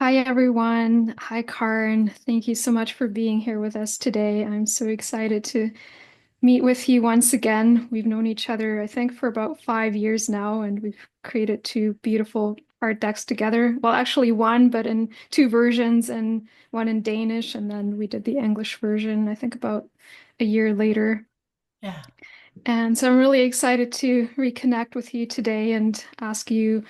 Hi, everyone. Hi, Karin. Thank you so much for being here with us today. I'm so excited to meet with you once again. We've known each other, I think, for about 5 years now, and we've created two beautiful art decks together. Well, actually, one, but in two versions, and one in Danish, and then we did the English version, I think, about a year later. Yeah. And so I'm really excited to reconnect with you today and ask you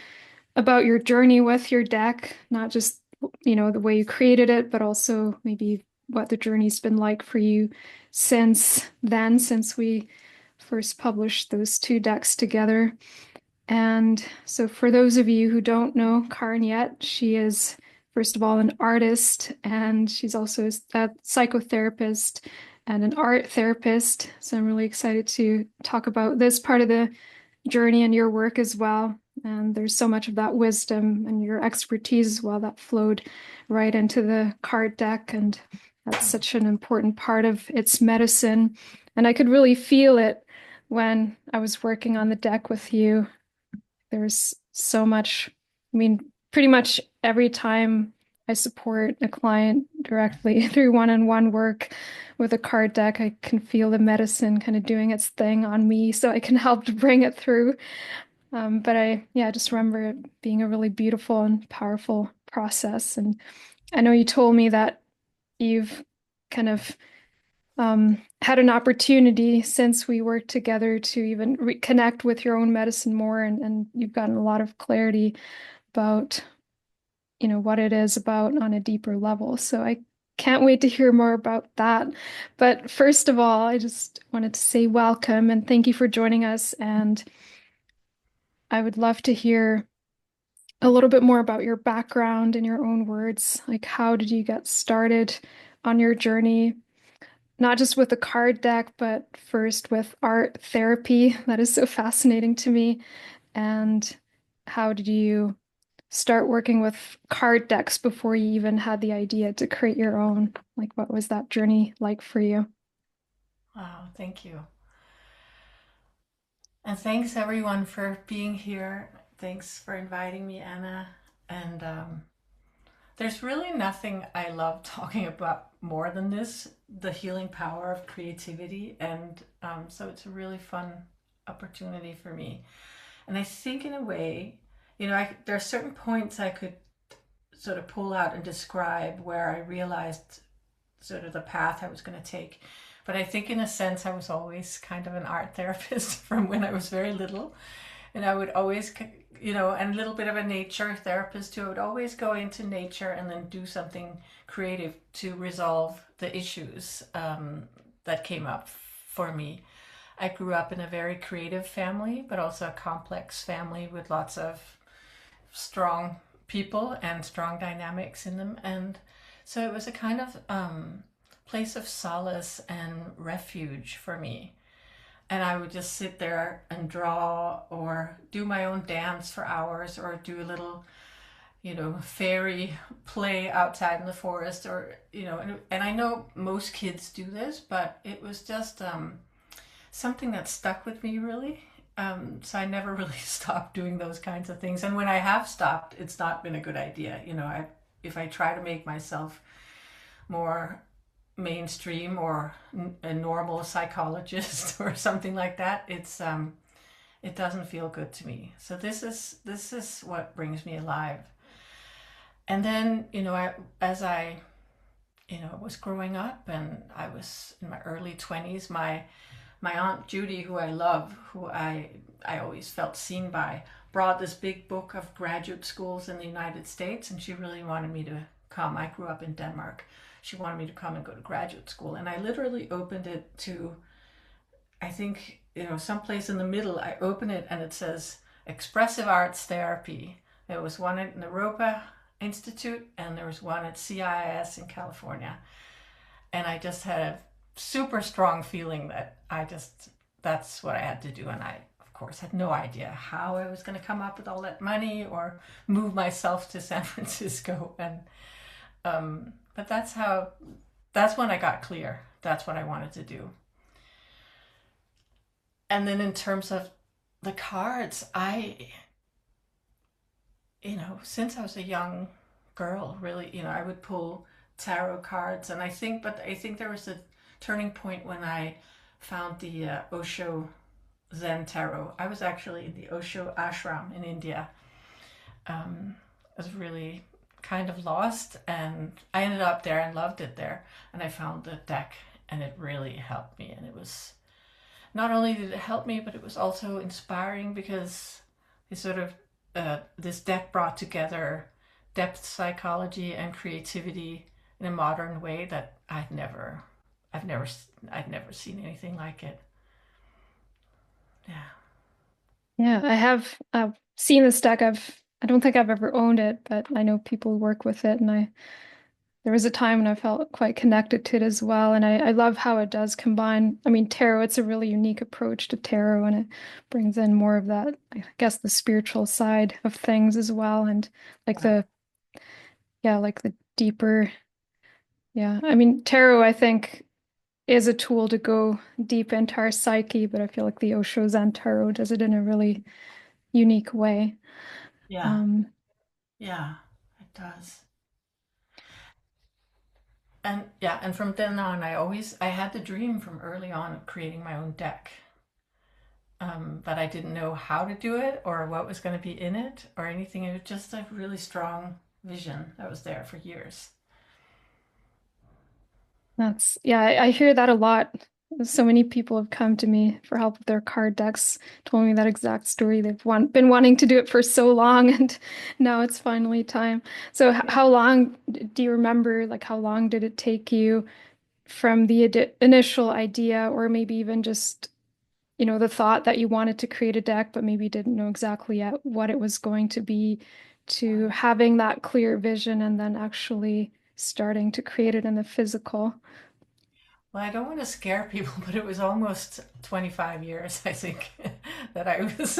about your journey with your deck, not just, the way you created it, but also maybe what the journey's been like for you since then, since we first published those two decks together. And so, for those of you who don't know Karin yet, she is, first of all, an artist, and she's also a psychotherapist and an art therapist. So, I'm really excited to talk about this part of the journey and your work as well. And there's so much of that wisdom and your expertise as well that flowed right into the card deck. And that's such an important part of its medicine. And I could really feel it when I was working on the deck with you. There's so much, pretty much every time I support a client directly through one-on-one work with a card deck, I can feel the medicine kind of doing its thing on me so I can help to bring it through. But I just remember it being a really beautiful and powerful process. And I know you told me that you've kind of had an opportunity since we worked together to even reconnect with your own medicine more, and you've gotten a lot of clarity about, what it is about on a deeper level. So I can't wait to hear more about that. But first of all, I just wanted to say welcome and thank you for joining us. And I would love to hear a little bit more about your background in your own words. Like, how did you get started on your journey? Not just with the card deck, but first with art therapy. That is so fascinating to me. And how did you start working with card decks before you even had the idea to create your own? Like, what was that journey like for you? Wow. Thank you. And thanks everyone for being here. Thanks for inviting me, Anna. And there's really nothing I love talking about more than this, the healing power of creativity. And so it's a really fun opportunity for me. And I think, in a way, there are certain points I could sort of pull out and describe where I realized sort of the path I was going to take. But I think, in a sense, I was always kind of an art therapist from when I was very little. And I would always, and a little bit of a nature therapist too. I would always go into nature and then do something creative to resolve the issues that came up for me. I grew up in a very creative family, but also a complex family with lots of strong people and strong dynamics in them. And so it was a kind of place of solace and refuge for me. And I would just sit there and draw or do my own dance for hours or do a little, fairy play outside in the forest or, and I know most kids do this, but it was just something that stuck with me really. So I never really stopped doing those kinds of things. And when I have stopped, it's not been a good idea. If I try to make myself more mainstream or a normal psychologist or something like that, it doesn't feel good to me. So this is what brings me alive. And then as I was growing up and I was in my early 20s, my aunt Judy, who I love, who I always felt seen by, brought this big book of graduate schools in the United States, and she really wanted me to come. I grew up in Denmark. She wanted me to come and go to graduate school, and I literally opened it to, I think, someplace in the middle. I open it and it says expressive arts therapy. There was one at Naropa Institute and there was one at CIIS in California. And I just had a super strong feeling that that's what I had to do. And I, of course, had no idea how I was going to come up with all that money or move myself to San Francisco. And, but that's when I got clear. That's what I wanted to do. And then in terms of the cards, since I was a young girl, really. I would pull tarot cards, and I think there was a turning point when I found the Osho Zen tarot. I was actually in the Osho ashram in India. I was really kind of lost, and I ended up there and loved it there. And I found the deck, and it really helped me. And it was not only did it help me, but it was also inspiring because it sort of this deck brought together depth psychology and creativity in a modern way that I've never, I'd never seen anything like it. Yeah, Yeah, I have seen this deck. I don't think I've ever owned it, but I know people work with it, and I there was a time when I felt quite connected to it as well. And I love how it does combine. I mean, tarot, it's a really unique approach to tarot, and it brings in more of that, I guess, the spiritual side of things as well. And like yeah, yeah, like the deeper, yeah. I mean, tarot, I think, is a tool to go deep into our psyche, but I feel like the Osho Zen Tarot does it in a really unique way. yeah, Um, yeah. It does. And yeah, and from then on, I had the dream from early on of creating my own deck. But I didn't know how to do it or what was going to be in it or anything. It was just a really strong vision that was there for years. yeah, I hear that a lot. So many people have come to me for help with their card decks, told me that exact story. Been wanting to do it for so long, and now it's finally time. So, Yeah. how long do you remember? Like, how long did it take you from the initial idea, or maybe even just, the thought that you wanted to create a deck, but maybe didn't know exactly yet what it was going to be, to Right. having that clear vision and then actually starting to create it in the physical? Well, I don't want to scare people, but it was almost 25 years, I think, that I was.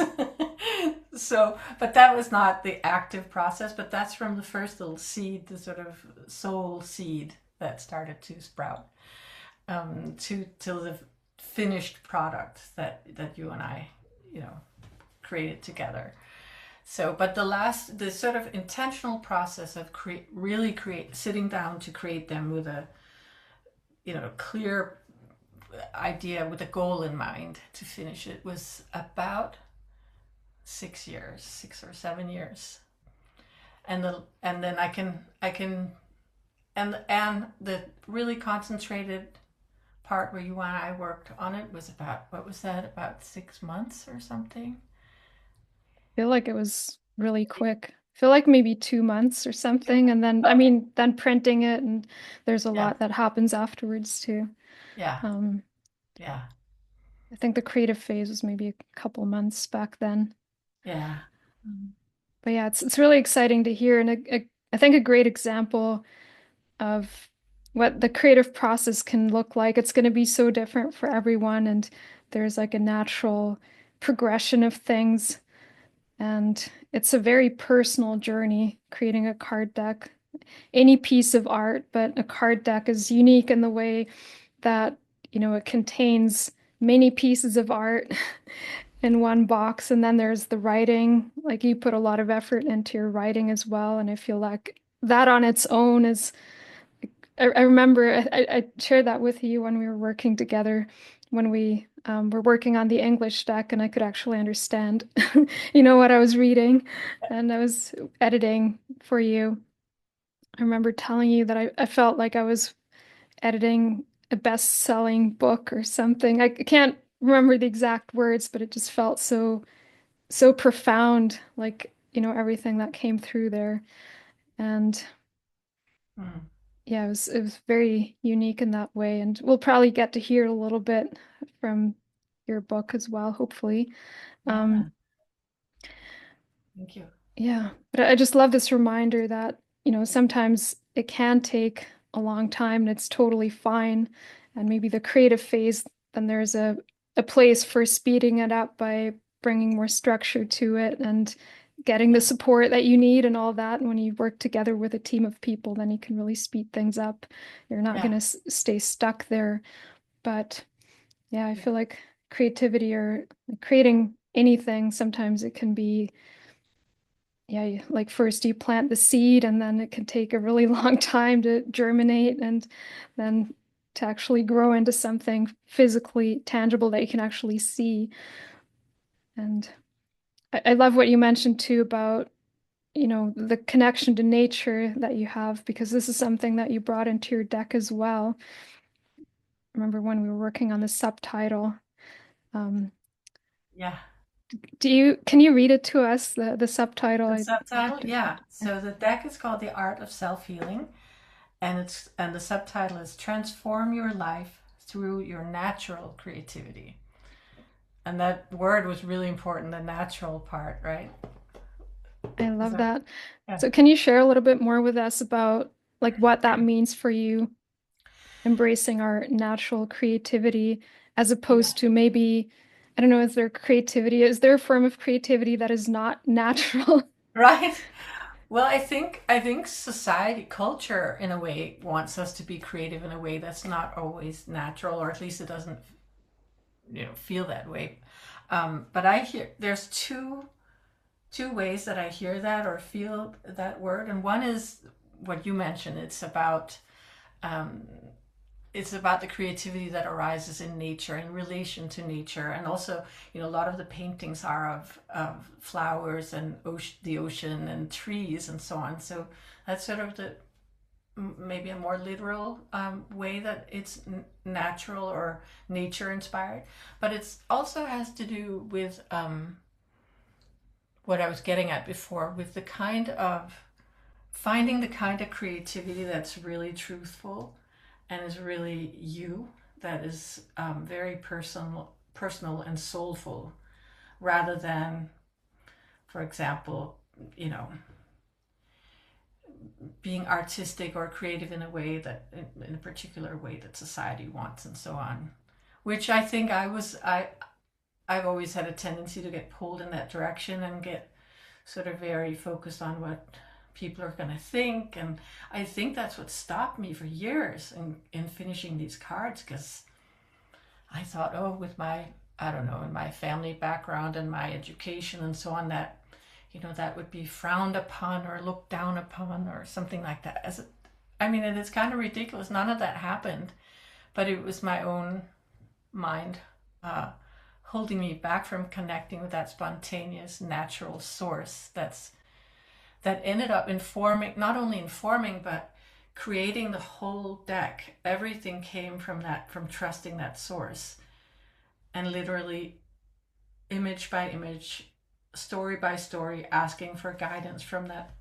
So, but that was not the active process, but that's from the first little seed, the sort of soul seed that started to sprout, to till the finished product that you and I, you know, created together. So, but the sort of intentional process of sitting down to create them with a, clear idea with a goal in mind to finish it was about 6 years, 6 or 7 years. And then I can and the really concentrated part where you and I worked on it was about, what was that, about 6 months or something. Feel like it was really quick. Feel like maybe 2 months or Two something. months. And then, I Okay. mean, then printing it, and there's a Yeah. lot that happens afterwards too. Yeah. Um, Yeah. I think the creative phase was maybe a couple months back then. Yeah. But yeah, it's really exciting to hear, and I think a great example of what the creative process can look like. It's going to be so different for everyone, and there's like a natural progression of things. And it's a very personal journey creating a card deck. Any piece of art, but a card deck is unique in the way that, it contains many pieces of art in one box. And then there's the writing. Like you put a lot of effort into your writing as well. And I feel like that on its own is, I remember I shared that with you when we were working together, when we were working on the English deck, and I could actually understand, what I was reading, and I was editing for you. I remember telling you that I felt like I was editing a best-selling book or something. I can't remember the exact words, but it just felt so profound, like, everything that came through there. And Mm. yeah, it was very unique in that way. And we'll probably get to hear a little bit from your book as well, hopefully. Yeah. Um, Thank you. yeah, but I just love this reminder that, sometimes it can take a long time and it's totally fine. And maybe the creative phase, then there's a place for speeding it up by bringing more structure to it and getting the Yeah. support that you need and all that. And when you work together with a team of people, then you can really speed things up. You're not Yeah. going to stay stuck there. But yeah, I Yeah. feel like creativity or creating anything, sometimes it can be, yeah, like first you plant the seed and then it can take a really long time to germinate and then to actually grow into something physically tangible that you can actually see. And I love what you mentioned too about, the connection to nature that you have, because this is something that you brought into your deck as well. Remember when we were working on the subtitle. Um, Yeah. can you read it to us, the subtitle? The I'd subtitle, like to yeah. find it. So the deck is called The Art of Self-Healing, and the subtitle is Transform Your Life Through Your Natural Creativity. And that word was really important, the natural part, right? I Is love that that. yeah. So can you share a little bit more with us about like what that means for you, embracing our natural creativity as Yeah. opposed to maybe, I don't know, is there a form of creativity that is not natural? Right? Well, I think society, culture in a way wants us to be creative in a way that's not always natural, or at least it doesn't, feel that way. But I hear there's two ways that I hear that or feel that word, and one is what you mentioned. Um, it's about the creativity that arises in nature, in relation to nature, and also, a lot of the paintings are of flowers and the ocean and trees and so on. So that's sort of the maybe a more literal way that it's natural or nature inspired, but it's also has to do with what I was getting at before, with the kind of finding the kind of creativity that's really truthful and is really you, that is very personal and soulful, rather than, for example, you know, being artistic or creative in a way that, in a particular way that society wants, and so on. Which I think I've always had a tendency to get pulled in that direction and get sort of very focused on what people are going to think. And I think that's what stopped me for years in finishing these cards, because I thought, oh, with my, I don't know, in my family background and my education and so on, that, that would be frowned upon or looked down upon or something like that. I mean, it's kind of ridiculous. None of that happened, but it was my own mind uh, holding me back from connecting with that spontaneous, natural source that ended up informing, not only informing, but creating the whole deck. Everything came from that, from trusting that source, and literally image by image, story by story, asking for guidance from that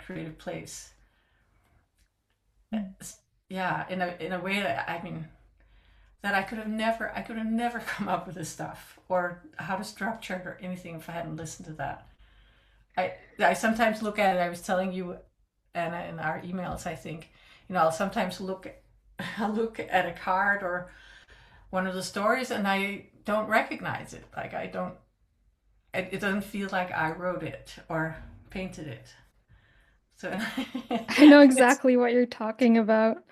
creative place. Yeah, in a way that, I mean, that I could have never come up with this stuff or how to structure it or anything if I hadn't listened to that. I sometimes look at it. I was telling you, Anna, in our emails. I think, I'll sometimes I'll look at a card or one of the stories, and I don't recognize it. Like, I don't. It doesn't feel like I wrote it or painted it. So I know it's exactly what you're talking about.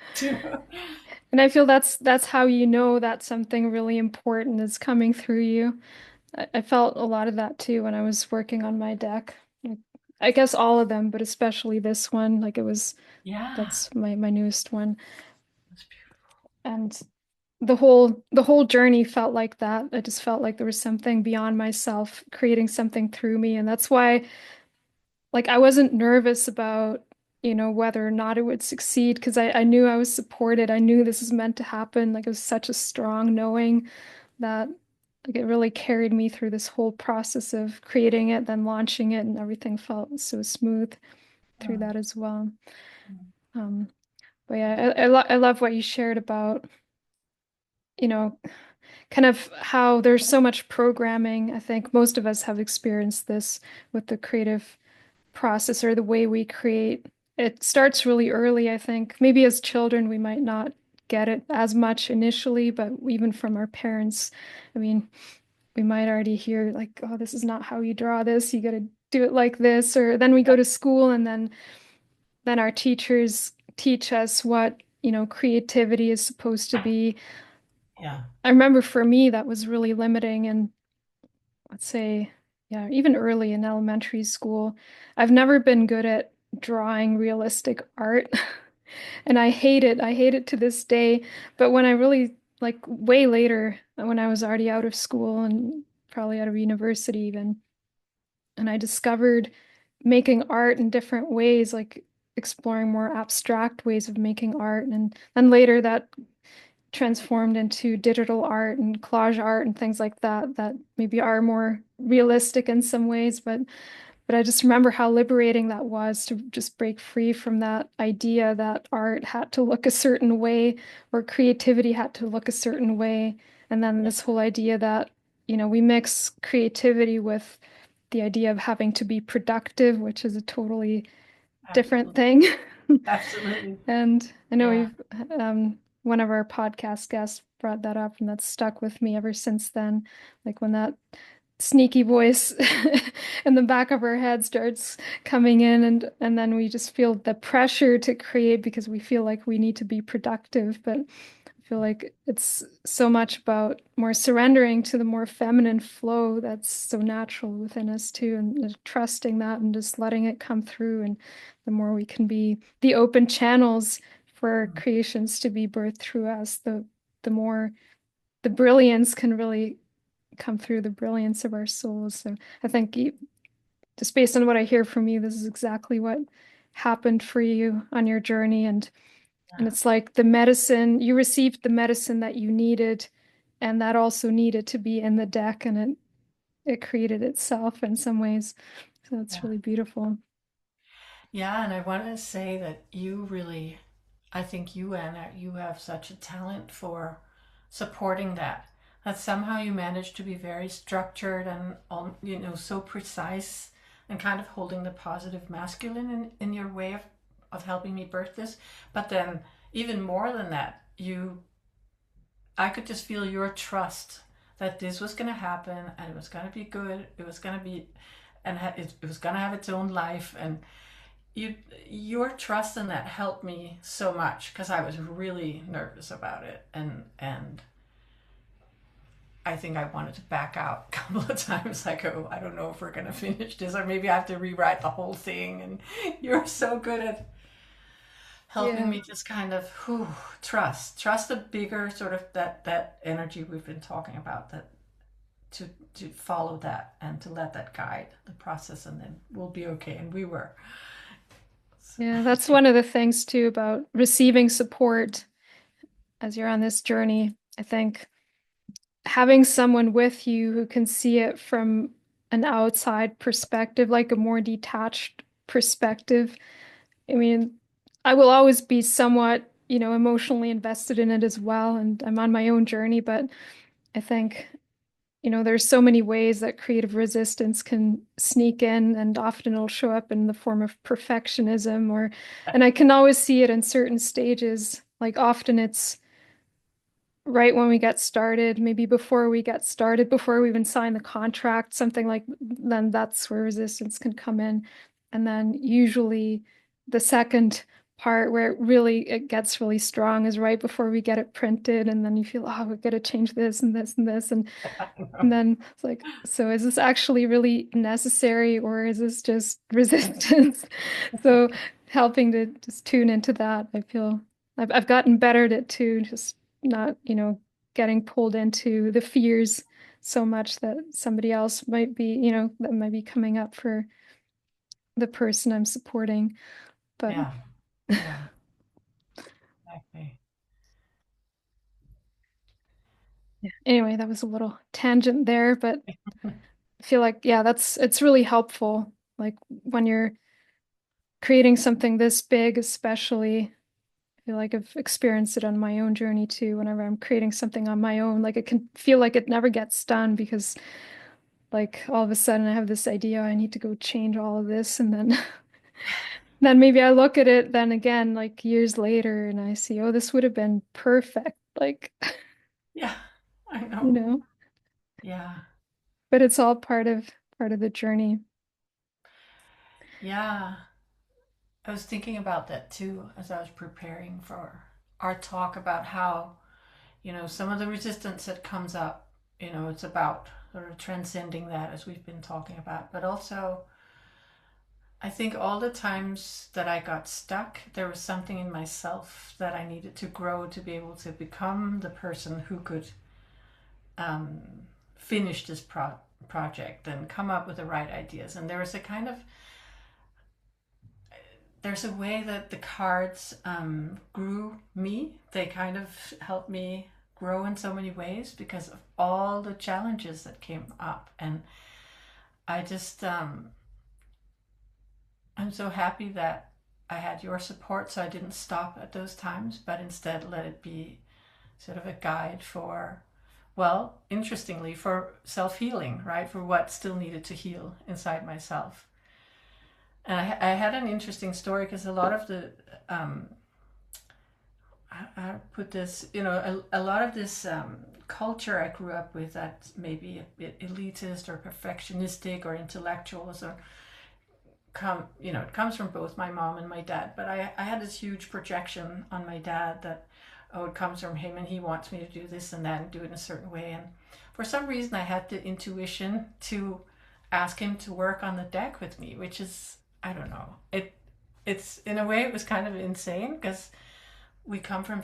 And I feel that's how you know that something really important is coming through you. I felt a lot of that too when I was working on my deck. Like, I guess all of them, but especially this one. yeah. That's my newest one. That's beautiful. And the whole journey felt like that. I just felt like there was something beyond myself creating something through me. And that's why, like, I wasn't nervous about, whether or not it would succeed because I knew I was supported. I knew this was meant to happen. Like, it was such a strong knowing that, like, it really carried me through this whole process of creating it, then launching it, and everything felt so smooth through Oh, that as well. Um, but yeah, I love what you shared about, you know, kind of how there's so much programming. I think most of us have experienced this with the creative process or the way we create. It starts really early, I think. Maybe as children, we might not get it as much initially, but even from our parents, I mean, we might already hear like, oh, this is not how you draw this. You got to do it like this. Or then we go to school and then our teachers teach us what, creativity is supposed to be. yeah. I remember for me that was really limiting and let's say Yeah, even early in elementary school. I've never been good at drawing realistic art. And I hate it. I hate it to this day. But when I really, like way later, when I was already out of school and probably out of university even, and I discovered making art in different ways, like exploring more abstract ways of making art. And then later that transformed into digital art and collage art and things like that, that maybe are more realistic in some ways, but I just remember how liberating that was to just break free from that idea that art had to look a certain way or creativity had to look a certain way. And then Yeah, this whole idea that, we mix creativity with the idea of having to be productive, which is a totally different absolutely. thing. Absolutely. And I know Yeah. one of our podcast guests brought that up, and that's stuck with me ever since then. Like when that sneaky voice in the back of our head starts coming in, and then we just feel the pressure to create because we feel like we need to be productive. But I feel like it's so much about more surrendering to the more feminine flow that's so natural within us too, and just trusting that and just letting it come through. And the more we can be the open channels for our Mm. creations to be birthed through us, the more the brilliance can really come through, the brilliance of our souls. So I think just based on what I hear from you, this is exactly what happened for you on your journey. And Yeah. it's like the medicine, you received the medicine that you needed, and that also needed to be in the deck, and it created itself in some ways. So it's Yeah. really beautiful. Yeah, and I want to say that you really, I think you, Anna, you have such a talent for supporting that. That somehow you manage to be very structured and, so precise and kind of holding the positive masculine in your way of helping me birth this. But then, even more than that, I could just feel your trust that this was going to happen and it was going to be good. It was going to be, it was going to have its own life. And you your trust in that helped me so much because I was really nervous about it, and I think I wanted to back out a couple of times, like, oh, I don't know if we're gonna finish this, or maybe I have to rewrite the whole thing. And you're so good at helping Yeah. me just kind of trust the bigger sort of that energy we've been talking about, that to follow that and to let that guide the process, and then we'll be okay. And we were. Yeah, that's one of the things too about receiving support as you're on this journey. I think having someone with you who can see it from an outside perspective, like a more detached perspective. I mean, I will always be somewhat, emotionally invested in it as well, and I'm on my own journey, but I think, there's so many ways that creative resistance can sneak in, and often it'll show up in the form of perfectionism and I can always see it in certain stages. Like often it's right when we get started, maybe before we get started, before we even sign the contract, something like then that's where resistance can come in. And then usually the second part where it gets really strong is right before we get it printed. And then you feel, oh, we've got to change this and this and this. And then it's like, so is this actually really necessary or is this just resistance? So helping to just tune into that, I feel I've gotten better at it too, just not, getting pulled into the fears so much that somebody else might be, that might be coming up for the person I'm supporting. But Yeah. Yeah. Exactly. yeah. Anyway, that was a little tangent there, but I feel like, yeah, it's really helpful. Like when you're creating something this big, especially, I feel like I've experienced it on my own journey too. Whenever I'm creating something on my own, like it can feel like it never gets done because like all of a sudden I have this idea, I need to go change all of this. And then then maybe I look at it then again, like years later, and I see, oh, this would have been perfect. Like, Yeah, I you know. know, Yeah. but it's all part of the journey. Yeah. I was thinking about that too as I was preparing for our talk about how, some of the resistance that comes up, it's about sort of transcending that as we've been talking about. But also, I think all the times that I got stuck, there was something in myself that I needed to grow to be able to become the person who could um, finish this project and come up with the right ideas. And there was a kind of there's a way that the cards grew me. They kind of helped me grow in so many ways because of all the challenges that came up. And I just, I'm so happy that I had your support so I didn't stop at those times, but instead let it be sort of a guide for, well, interestingly, for self healing, right? For what still needed to heal inside myself. And I had an interesting story because a lot of the I put this, a lot of this culture I grew up with that maybe a bit elitist or perfectionistic or intellectuals or it comes from both my mom and my dad. But I had this huge projection on my dad that, oh, it comes from him and he wants me to do this and that and do it in a certain way. And for some reason, I had the intuition to ask him to work on the deck with me, which is, I don't know. It's in a way it was kind of insane because we come from,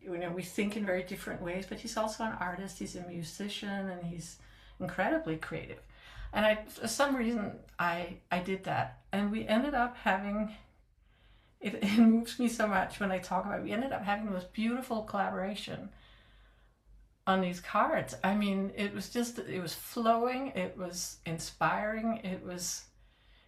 we think in very different ways, but he's also an artist, he's a musician, and he's incredibly creative. And for some reason, I did that. And we ended up having, it moves me so much when I talk about it, we ended up having the most beautiful collaboration on these cards. I mean, it was flowing, it was inspiring, it was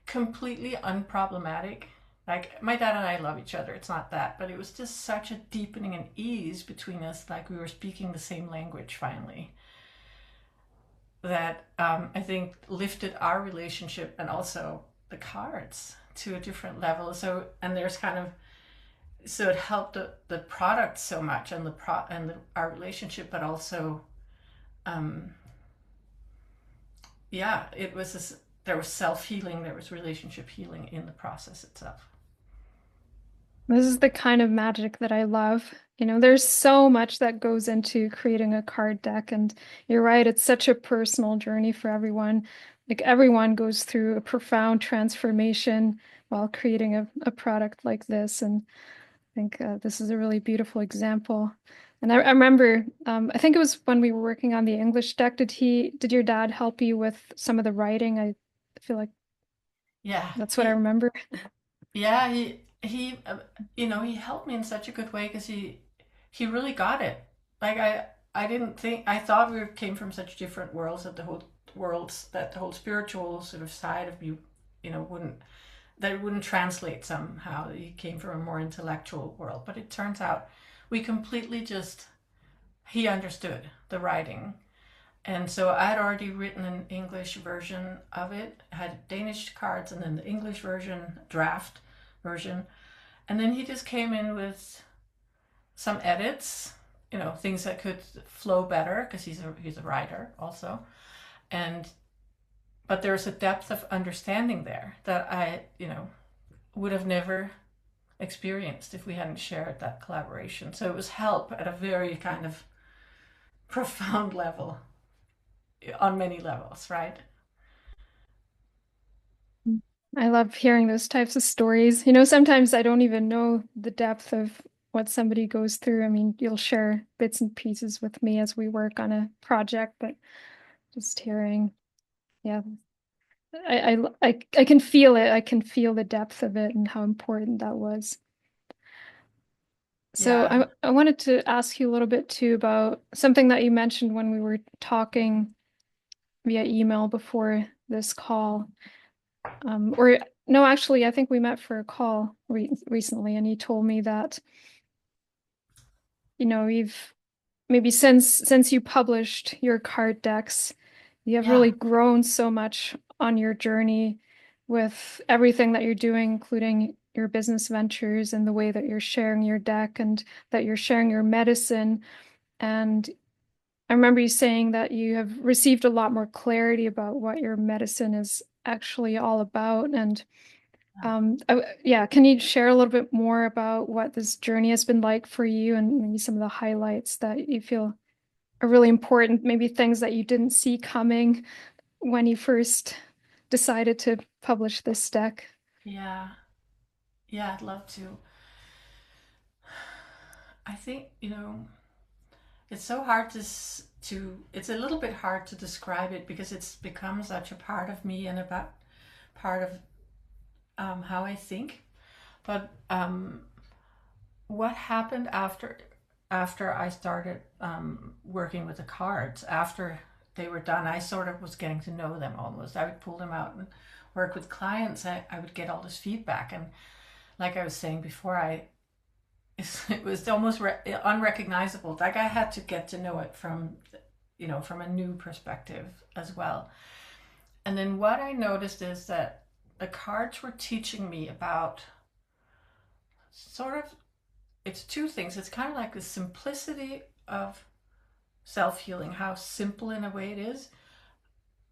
completely unproblematic. Like, my dad and I love each other, it's not that, but it was just such a deepening and ease between us, like we were speaking the same language finally, that I think lifted our relationship and also the cards to a different level. So, and there's kind of, so it helped the product so much and our relationship, but also, um, yeah, it was this, there was self healing, there was relationship healing in the process itself. This is the kind of magic that I love. There's so much that goes into creating a card deck, and you're right, it's such a personal journey for everyone. Like everyone goes through a profound transformation while creating a product like this, and I think this is a really beautiful example. And I remember, I think it was when we were working on the English deck, did your dad help you with some of the writing? I feel like Yeah, that's what I remember. yeah, he helped me in such a good way because he really got it. Like I didn't think I thought we came from such different worlds that the whole spiritual sort of side of me, wouldn't that it wouldn't translate somehow. He came from a more intellectual world, but it turns out we completely just he understood the writing. And so I had already written an English version of it, had Danish cards, and then the English version, draft version. And then he just came in with some edits, things that could flow better because he's a writer also. And but there's a depth of understanding there that I, would have never experienced if we hadn't shared that collaboration. So it was help at a very kind of profound level on many levels, right? I love hearing those types of stories. Sometimes I don't even know the depth of what somebody goes through. I mean, you'll share bits and pieces with me as we work on a project, but just hearing, yeah, I can feel it. I can feel the depth of it and how important that was. So Yeah. I wanted to ask you a little bit too about something that you mentioned when we were talking via email before this call. Or no, actually, I think we met for a call recently, and you told me that, you've maybe since you published your card decks, you have Yeah. really grown so much on your journey with everything that you're doing, including your business ventures and the way that you're sharing your deck and that you're sharing your medicine. And I remember you saying that you have received a lot more clarity about what your medicine is actually all about. And yeah, can you share a little bit more about what this journey has been like for you and maybe some of the highlights that you feel? are really important, maybe things that you didn't see coming when you first decided to publish this deck. Yeah, yeah, I'd love to. I think, it's so hard it's a little bit hard to describe it because it's become such a part of me and about part of how I think. But what happened after I started working with the cards, after they were done, I sort of was getting to know them almost. I would pull them out and work with clients. I would get all this feedback, and like I was saying before, it was almost unrecognizable. Like I had to get to know it from, from a new perspective as well. And then what I noticed is that the cards were teaching me about sort of, it's two things. It's kind of like the simplicity of self healing, how simple in a way it is,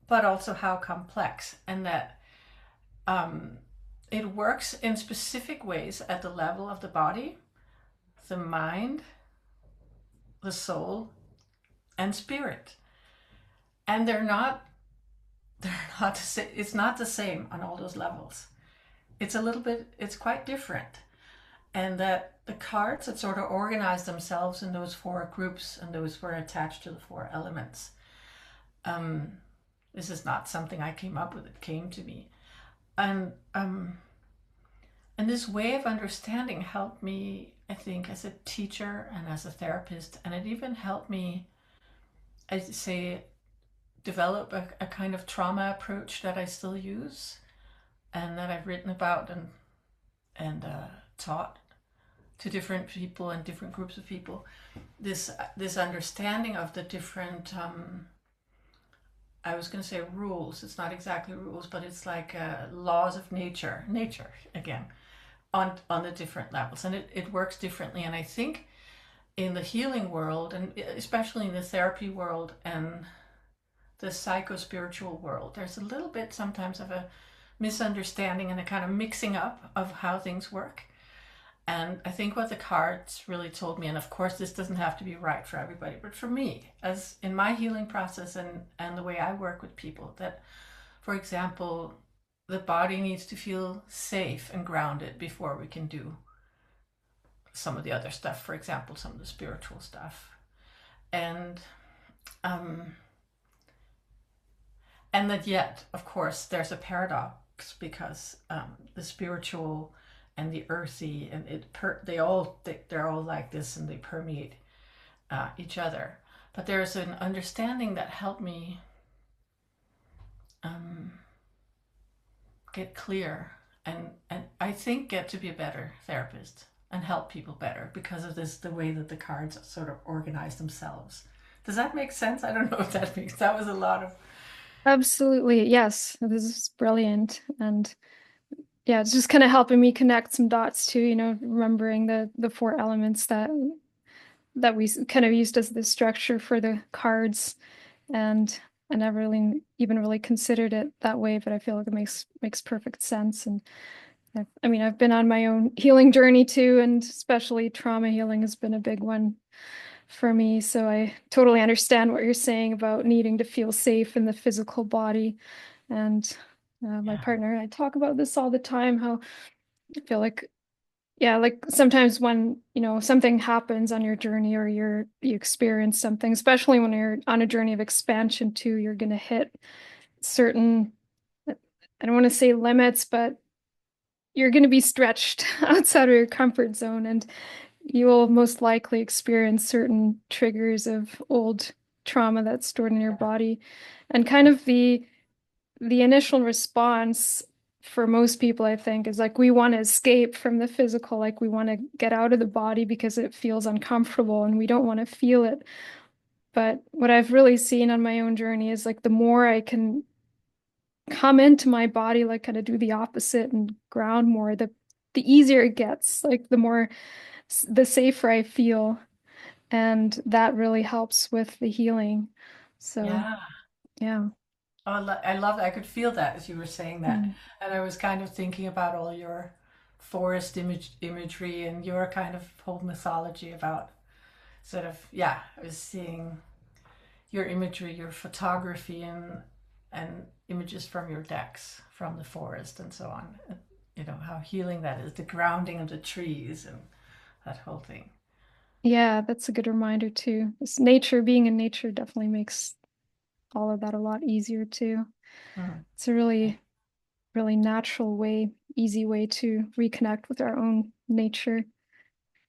but also how complex, and that um, it works in specific ways at the level of the body, the mind, the soul, and spirit. And they're not it's not the same on all those levels. It's quite different. And that the cards had sort of organized themselves in those four groups, and those were attached to the four elements. Um, this is not something I came up with; it came to me, and this way of understanding helped me, I think, as a teacher and as a therapist, and it even helped me, I say, develop a kind of trauma approach that I still use and that I've written about and taught to different people and different groups of people. This understanding of the different I was going to say rules. It's not exactly rules, but it's like laws of nature. Nature again, on the different levels, and it works differently. And I think in the healing world, and especially in the therapy world and the psycho-spiritual world, there's a little bit sometimes of a misunderstanding and a kind of mixing up of how things work. And I think what the cards really told me, and of course this doesn't have to be right for everybody, but for me, as in my healing process and the way I work with people, that, for example, the body needs to feel safe and grounded before we can do some of the other stuff, for example, some of the spiritual stuff. And um, and that yet, of course, there's a paradox because the spiritual and the earthy and they're all like this and they permeate each other. But there's an understanding that helped me um, get clear and I think get to be a better therapist and help people better because of this, the way that the cards sort of organize themselves. Does that make sense? I don't know if that was a lot of. Absolutely. Yes, this is brilliant. And yeah, it's just kind of helping me connect some dots too, remembering the four elements that we kind of used as the structure for the cards. And I never really even really considered it that way, but I feel like it makes perfect sense. And I've been on my own healing journey too, and especially trauma healing has been a big one for me. So I totally understand what you're saying about needing to feel safe in the physical body. And my Yeah. partner and I talk about this all the time, how I feel like, yeah, like sometimes when, something happens on your journey or you experience something, especially when you're on a journey of expansion too, you're going to hit certain, I don't want to say limits, but you're going to be stretched outside of your comfort zone, and you will most likely experience certain triggers of old trauma that's stored in your body. And kind of the initial response for most people, I think, is like we want to escape from the physical, like we want to get out of the body because it feels uncomfortable and we don't want to feel it. But what I've really seen on my own journey is like the more I can come into my body, like kind of do the opposite and ground more, the easier it gets, like the safer I feel. And that really helps with the healing. So, Yeah. yeah. Oh, I love that. I could feel that as you were saying that. Mm. And I was kind of thinking about all your forest imagery and your kind of whole mythology about sort of, yeah, I was seeing. your imagery, your photography, and images from your decks, from the forest, and so on. You know how healing that is, the grounding of the trees and that whole thing. Yeah, that's a good reminder too. This nature, being in nature definitely makes all of that a lot easier too. Mm. It's a really, really natural way, easy way to reconnect with our own nature.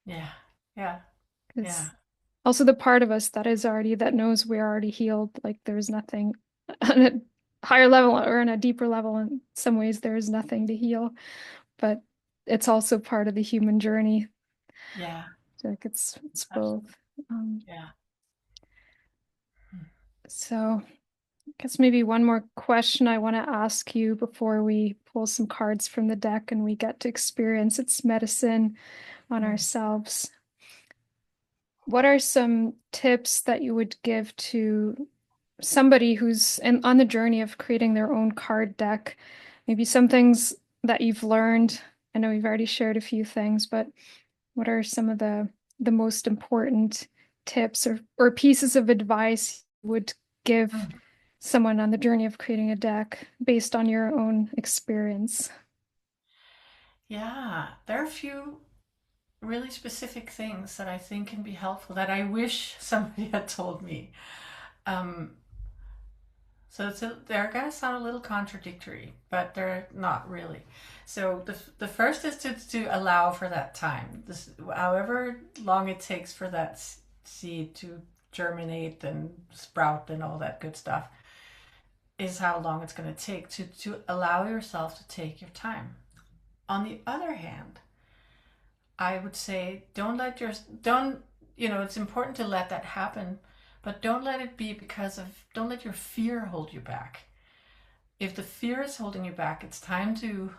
Yeah, yeah, yeah, Because also the part of us that is already, that knows we're already healed, like there's nothing on a higher level or on a deeper level. In some ways, there is nothing to heal, but it's also part of the human journey. yeah, Like it's both. absolutely. Um, Yeah. Mm. so I guess maybe one more question I want to ask you before we pull some cards from the deck and we get to experience its medicine on Mm. ourselves. What are some tips that you would give to somebody who's on the journey of creating their own card deck? Maybe some things that you've learned. I know you've already shared a few things, but what are some of the most important tips or pieces of advice you would give Mm. someone on the journey of creating a deck based on your own experience? Yeah, there are a few really specific things that I think can be helpful that I wish somebody had told me. Um, they're going to sound a little contradictory, but they're not really. So the first is to allow for that time. This, however long it takes for that seed to germinate and sprout and all that good stuff, is how long it's going to take to allow yourself to take your time. On the other hand, I would say don't, you know, it's important to let that happen, but don't let it be because of, don't let your fear hold you back. If the fear is holding you back, it's time to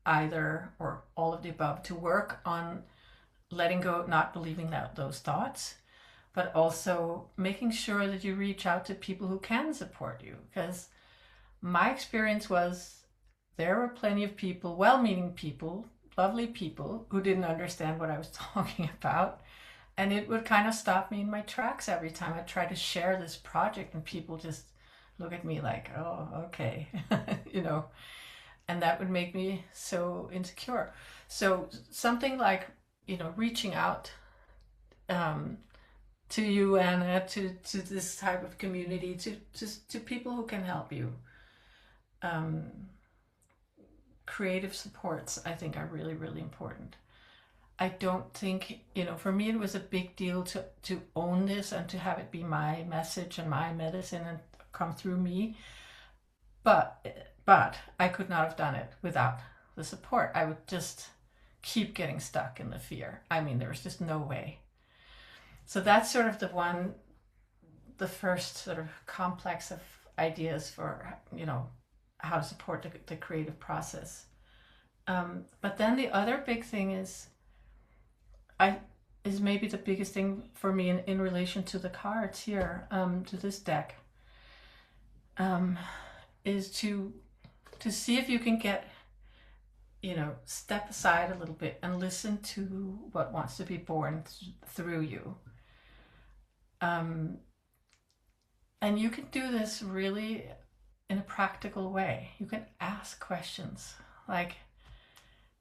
either, or all of the above, to work on letting go, not believing that those thoughts, but also making sure that you reach out to people who can support you. Because my experience was there were plenty of people, well meaning people, lovely people, who didn't understand what I was talking about. And it would kind of stop me in my tracks every time I tried to share this project, and people just look at me like, oh, okay, you know, and that would make me so insecure. So something like, you know, reaching out um, to you, Anna, to this type of community, to people who can help you. Um, Creative supports, I think, are really, really important. I don't think, you know, for me it was a big deal to own this and to have it be my message and my medicine and come through me. But I could not have done it without the support. I would just keep getting stuck in the fear. I mean, there was just no way. So that's sort of the first sort of complex of ideas for, you know, how to support the creative process. But then the other big thing I is maybe the biggest thing for me in relation to the cards here, to this deck, um, is to see if you can get, you know, step aside a little bit and listen to what wants to be born through you. Um, and you can do this really in a practical way. You can ask questions like,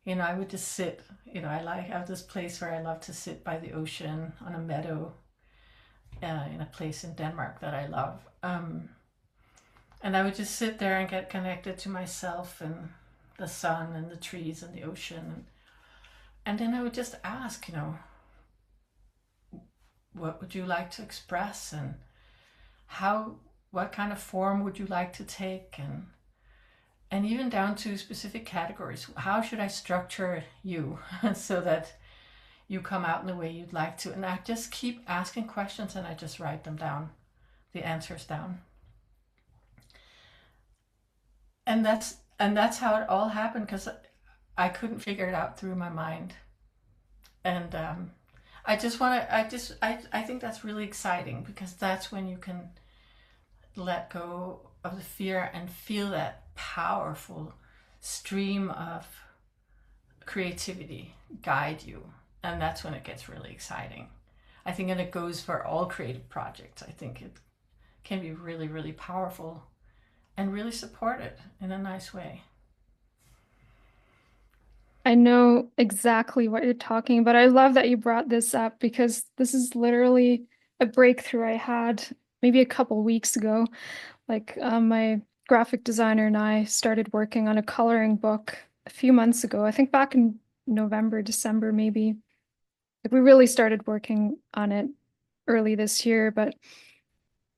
you know, I would just sit, you know, I have this place where I love to sit by the ocean on a meadow in a place in Denmark that I love. And I would just sit there and get connected to myself and the sun and the trees and the ocean. And then I would just ask, you know, what would you like to express, and how, what kind of form would you like to take, and even down to specific categories. How should I structure you so that you come out in the way you'd like to? And I just keep asking questions and I just write them down, the answers down. And that's how it all happened, because I couldn't figure it out through my mind. And I just want to, I think that's really exciting, because that's when you can let go of the fear and feel that powerful stream of creativity guide you. And that's when it gets really exciting. I think, and it goes for all creative projects. I think can be really, really powerful and really support it in a nice way. I know exactly what you're talking about. I love that you brought this up because this is literally a breakthrough I had maybe a couple weeks ago. Like my graphic designer and I started working on a coloring book a few months ago. I think back in November, December, maybe. Like we really started working on it early this year, but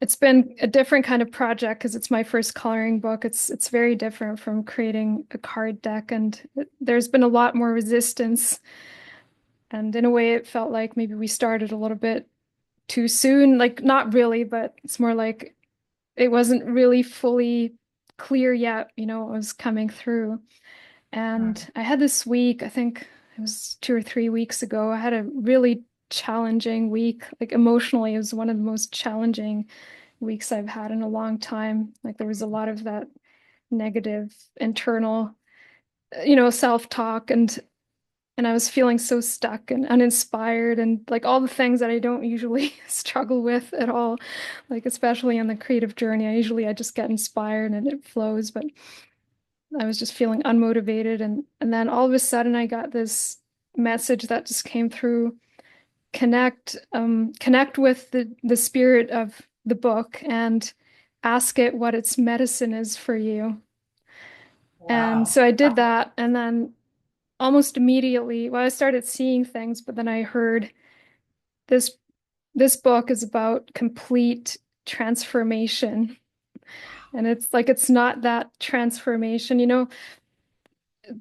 it's been a different kind of project because it's my first coloring book. It's very different from creating a card deck, and there's been a lot more resistance. And in a way, it felt like maybe we started a little bit too soon. Like not really, but it's more like it wasn't really fully clear yet, what was coming through. And Mm. I had this week, I think it was 2 or 3 weeks ago, I had a really challenging week. Like emotionally, it was one of the most challenging weeks I've had in a long time. Like there was a lot of that negative internal, self-talk and I was feeling so stuck and uninspired and like all the things that I don't usually struggle with at all. Like especially on the creative journey, I just get inspired and it flows, but I was just feeling unmotivated and then all of a sudden I got this message that just came through connect with the spirit of the book and ask it what its medicine is for you. And Wow. so I did that, and then almost immediately, well, I started seeing things, but then I heard this this book is about complete transformation. And it's like it's not that transformation,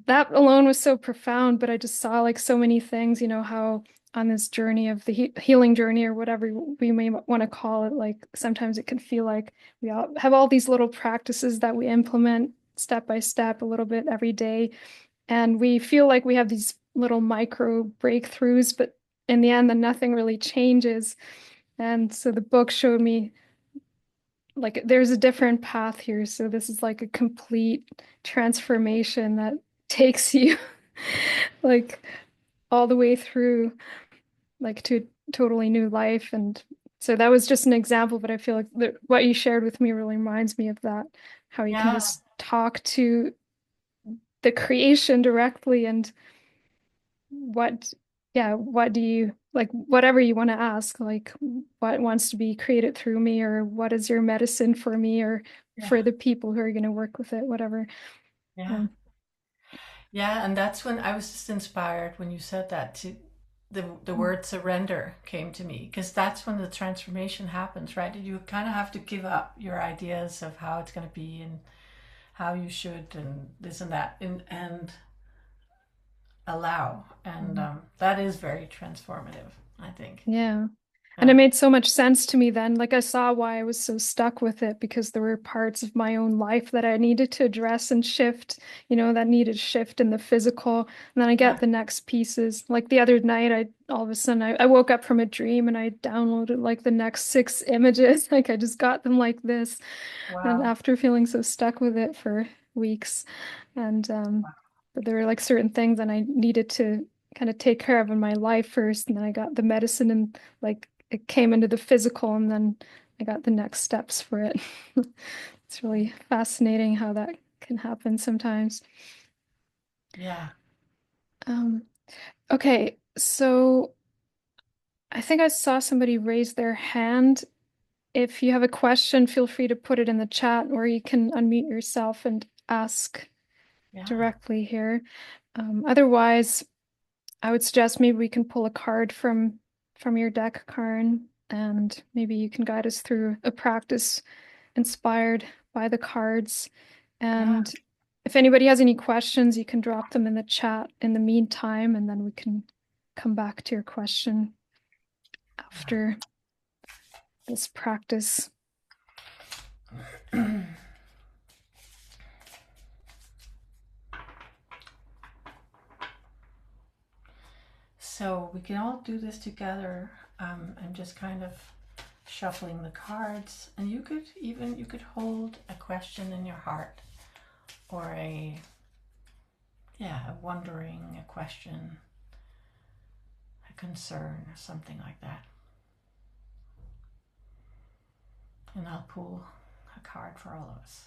that alone was so profound, but I just saw like so many things, how on this journey of the healing journey or whatever we may want to call it, like sometimes it can feel like we all have all these little practices that we implement step by step a little bit every day. And we feel like we have these little micro breakthroughs, but in the end, then nothing really changes. And so the book showed me like there's a different path here. So this is like a complete transformation that takes you like all the way through like to a totally new life. And so that was just an example, but I feel like what you shared with me really reminds me of that, how you can Yeah. just talk to the creation directly and what, yeah, what do you like, whatever you want to ask, like what wants to be created through me, or what is your medicine for me, or Yeah. for the people who are going to work with it, whatever. Yeah. Um, Yeah. And that's when I was just inspired when you said that to the word surrender came to me because that's when the transformation happens, right? You kind of have to give up your ideas of how it's going to be and how you should and this and that and allow. And that is very transformative, I think. yeah. And it Yeah. made so much sense to me then. Like I saw why I was so stuck with it because there were parts of my own life that I needed to address and shift, that needed shift in the physical. And then I Yeah. get the next pieces. Like the other night, I all of a sudden I woke up from a dream and I downloaded like the next 6 images. Like I just got them like this. And Wow. after feeling so stuck with it for weeks. And but there were like certain things that I needed to kind of take care of in my life first. And then I got the medicine and like it came into the physical and then I got the next steps for it. It's really fascinating how that can happen sometimes. Yeah. Um, okay, so I think I saw somebody raise their hand. If you have a question, feel free to put it in the chat or you can unmute yourself and ask Yeah. directly here. Otherwise, I would suggest maybe we can pull a card from your deck, Karin, and maybe you can guide us through a practice inspired by the cards. Yeah. And if anybody has any questions, you can drop them in the chat in the meantime, and then we can come back to your question after this practice. So we can all do this together. I'm just kind of shuffling the cards, and you could hold a question in your heart, or a wondering, a question, a concern, or something like that. and I'll pull a card for all of us.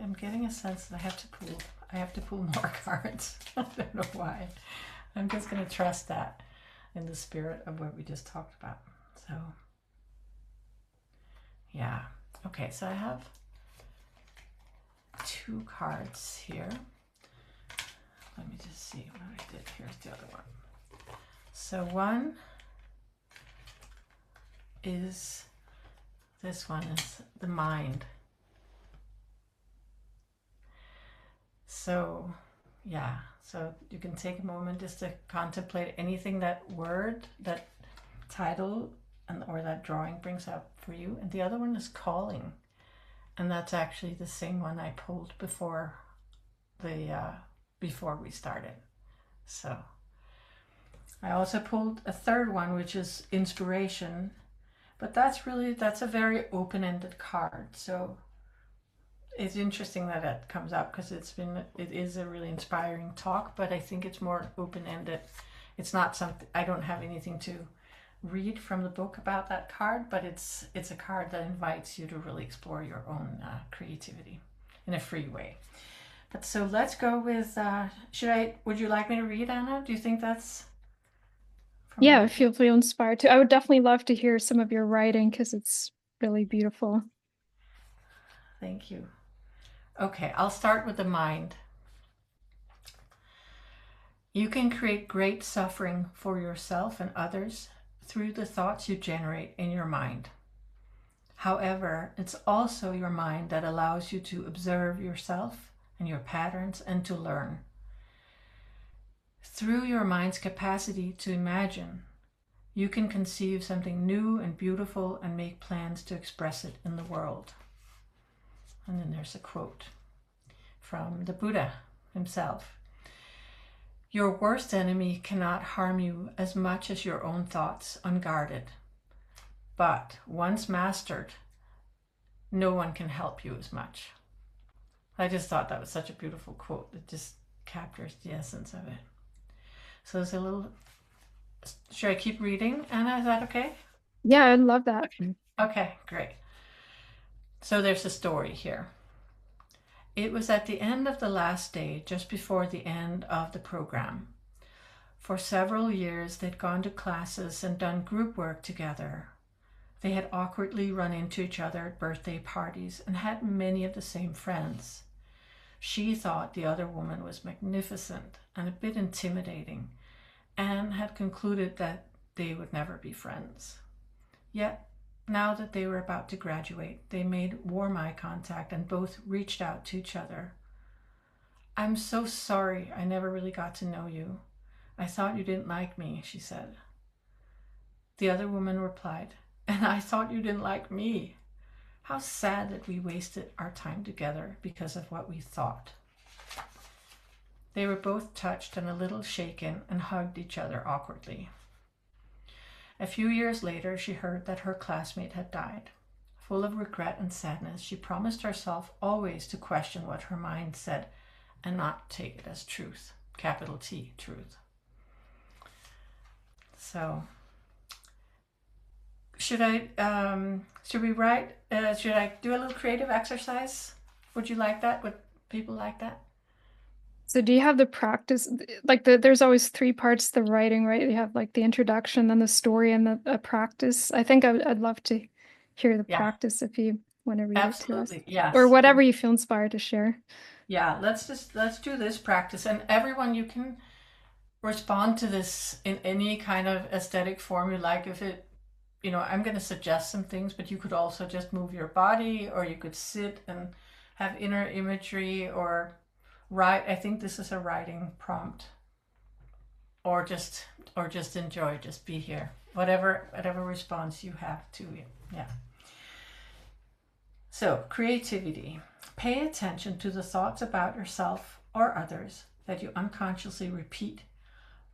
I'm getting a sense that I have to pull more cards. I don't know why. I'm just going to trust that in the spirit of what we just talked about. So, yeah. Okay, so I have 2 cards here. Let me just see what I did. Here's the other one. So one is, this one is the mind. So, yeah, so you can take a moment just to contemplate anything that word, that title, or that drawing brings up for you. And the other one is calling. And that's actually the same one I pulled before we started. So I also pulled a third one, which is inspiration. But that's a very open-ended card. So it's interesting that it comes up because it is a really inspiring talk, but I think it's more open-ended. It's not something, I don't have anything to read from the book about that card, but it's a card that invites you to really explore your own creativity in a free way. But so let's go with, would you like me to read, Anna? Do you think that's from Yeah, if you feel inspired to. I would definitely love to hear some of your writing because it's really beautiful. Thank you. Okay, I'll start with the mind. You can create great suffering for yourself and others through the thoughts you generate in your mind. However, it's also your mind that allows you to observe yourself and your patterns and to learn. Through your mind's capacity to imagine, you can conceive something new and beautiful and make plans to express it in the world. And then there's a quote from the Buddha himself. Your worst enemy cannot harm you as much as your own thoughts unguarded. But once mastered, no one can help you as much. I just thought that was such a beautiful quote. It just captures the essence of it. So there's a little, should I keep reading, Anna? Is that okay? Yeah, I'd love that. Okay, great. So there's a story here. It was at the end of the last day, just before the end of the program. For several years, they'd gone to classes and done group work together. They had awkwardly run into each other at birthday parties and had many of the same friends. She thought the other woman was magnificent and a bit intimidating, and had concluded that they would never be friends. Yet, now that they were about to graduate, they made warm eye contact and both reached out to each other. I'm so sorry I never really got to know you. I thought you didn't like me, she said. The other woman replied, and I thought you didn't like me. How sad that we wasted our time together because of what we thought. They were both touched and a little shaken and hugged each other awkwardly. A few years later, she heard that her classmate had died. Full of regret and sadness, she promised herself always to question what her mind said and not take it as truth, capital T, truth. So, should I do a little creative exercise? Would you like that? Would people like that? So do you have the practice, like there's always 3 parts to the writing, right? You have like the introduction, then the story, and the practice. I think I'd love to hear the Yeah, practice if you want to read it to us. absolutely. Or Yes. whatever you feel inspired to share. Yeah, let's do this practice. And everyone, you can respond to this in any kind of aesthetic form you like. If it, I'm going to suggest some things, but you could also just move your body, or you could sit and have inner imagery, or write. I think this is a writing prompt, or just enjoy, just be here. Whatever response you have to it. Yeah. So, creativity. Pay attention to the thoughts about yourself or others that you unconsciously repeat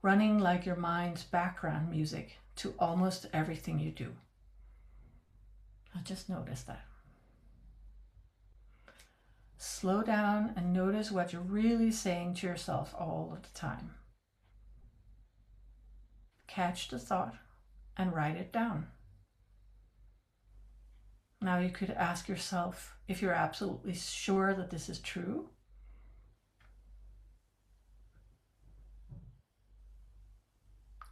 running like your mind's background music to almost everything you do. Now just notice that. Slow down and notice what you're really saying to yourself all of the time. Catch the thought and write it down. Now you could ask yourself if you're absolutely sure that this is true.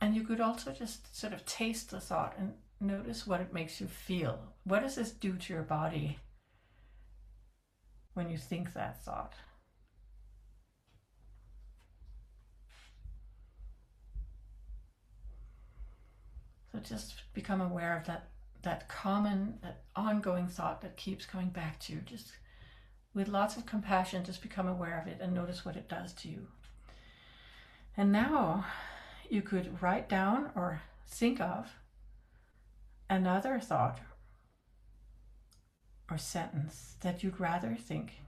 And you could also just sort of taste the thought and notice what it makes you feel. What does this do to your body when you think that thought? So just become aware of that common, that ongoing thought that keeps coming back to you. Just with lots of compassion, just become aware of it and notice what it does to you. And now you could write down or think of another thought or sentence that you'd rather think